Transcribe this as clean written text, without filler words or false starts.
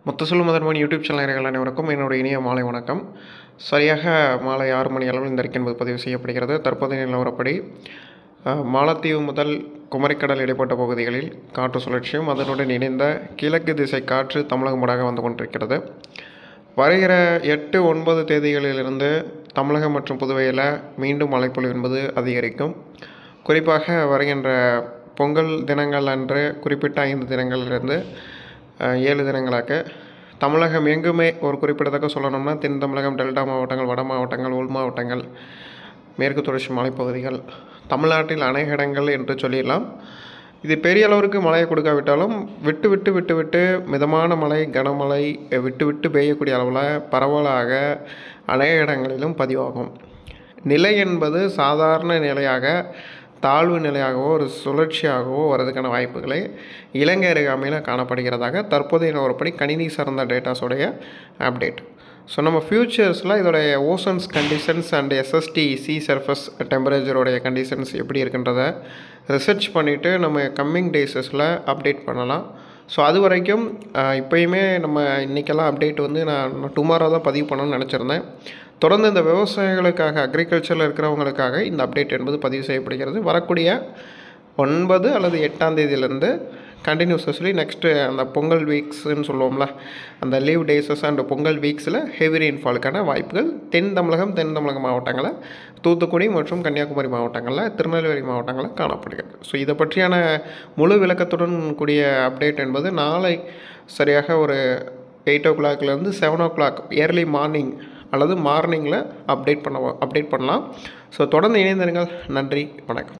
Muthuselvam முதன்மன் YouTube channel நேயர்கள் அனைவருக்கும் என்னுடைய இனிய மாலை வணக்கம். சரியாக மாலை 6 மணி அளவில் இந்த அறிக்கை என்பது பதிவு செய்யப்படுகிறது. தற்போதைய நிலவரப்படி மாலத்தீவு முதல் குமரிக்கடல் இடைப்பட்ட பகுதிகளில் காற்று சுழற்சியும் அதனுடன் இணைந்த கிழக்கு திசை காற்று தமிழகம் ஊடாக வந்து கொண்டிருக்கிறது. வருகிற 8, 9 தேதிகளிலிருந்து தமிழகம் மற்றும் புதுவையில் மீண்டும் மழைப்பொழிவு என்பது அதிகரிக்கும். குறிப்பாக வருகின்ற பொங்கல் தினங்கள் அன்று குறிப்பிட்ட 5 தினங்களிலிருந்து 7 தினங்களாக தமிழகம் எங்குமே ஒரு குறிப்பிடத்தக்க சொல்லணும்னா தென் தமிழகம், டெல்டா மாவட்டங்கள், வட மாவட்டங்கள், உள் மாவட்டங்கள், மேற்கு தொடர்ச்சி மலைப்பகுதிகள், தமிழ்நாட்டில் அநேக இடங்கள் என்று சொல்லிடலாம். இது பெரிய அளவிற்கு மழையை கொடுக்காவிட்டாலும் விட்டு விட்டு மிதமான மழை, கனமழை விட்டு பெய்யக்கூடிய அளவில் பரவலாக அநேக இடங்களிலும் பதிவாகும். நிலை என்பது சாதாரண நிலையாக, தாழ்வு நிலையாகவோ ஒரு சுழற்சியாகவோ வரதுக்கான வாய்ப்புகளை இலங்கை அருகாமையில் காணப்படுகிறதாக தற்போதைய நிலவரப்படி கணினி சார்ந்த டேட்டாஸோடைய அப்டேட். ஸோ நம்ம ஃப்யூச்சர்ஸில் இதோடைய oceans conditions and SST sea surface டெம்பரேச்சரோடைய கண்டிஷன்ஸ் எப்படி இருக்குன்றதை ரிசர்ச் பண்ணிவிட்டு நம்ம கம்மிங் டேஸஸில் அப்டேட் பண்ணலாம். ஸோ அது வரைக்கும் இப்போயுமே நம்ம இன்றைக்கெல்லாம் அப்டேட் வந்து நான் டுமாரோ தான் பதிவு பண்ணணும்னு நினச்சிருந்தேன். தொடர்ந்து இந்த விவசாயிகளுக்காக, அக்ரிகல்ச்சரில் இருக்கிறவங்களுக்காக இந்த அப்டேட் என்பது பதிவு செய்யப்படுகிறது. வரக்கூடிய 9 அல்லது 8ஆம் தேதியிலேருந்து கண்டினியூஸஸ்லி நெக்ஸ்ட்டு அந்த பொங்கல் வீக்ஸ்ன்னு சொல்லுவோம்ல, அந்த லீவ் டேஸஸ் அண்ட் பொங்கல் வீக்ஸில் ஹெவி ரெயின்ஃபாலுக்கான வாய்ப்புகள் தென் தமிழக மாவட்டங்களில், தூத்துக்குடி மற்றும் கன்னியாகுமரி மாவட்டங்களில், திருநெல்வேலி மாவட்டங்களில் காணப்படுகிறது. ஸோ இதை பற்றியான முழு விளக்கத்துடன் கூடிய அப்டேட் என்பது நாளை சரியாக ஒரு 8 o'clockலேருந்து 7 o'clock ஏர்லி மார்னிங் அல்லது மார்னிங்கில் அப்டேட் பண்ணலாம். ஸோ தொடர்ந்து இணைந்திருங்கள். நன்றி, வணக்கம்.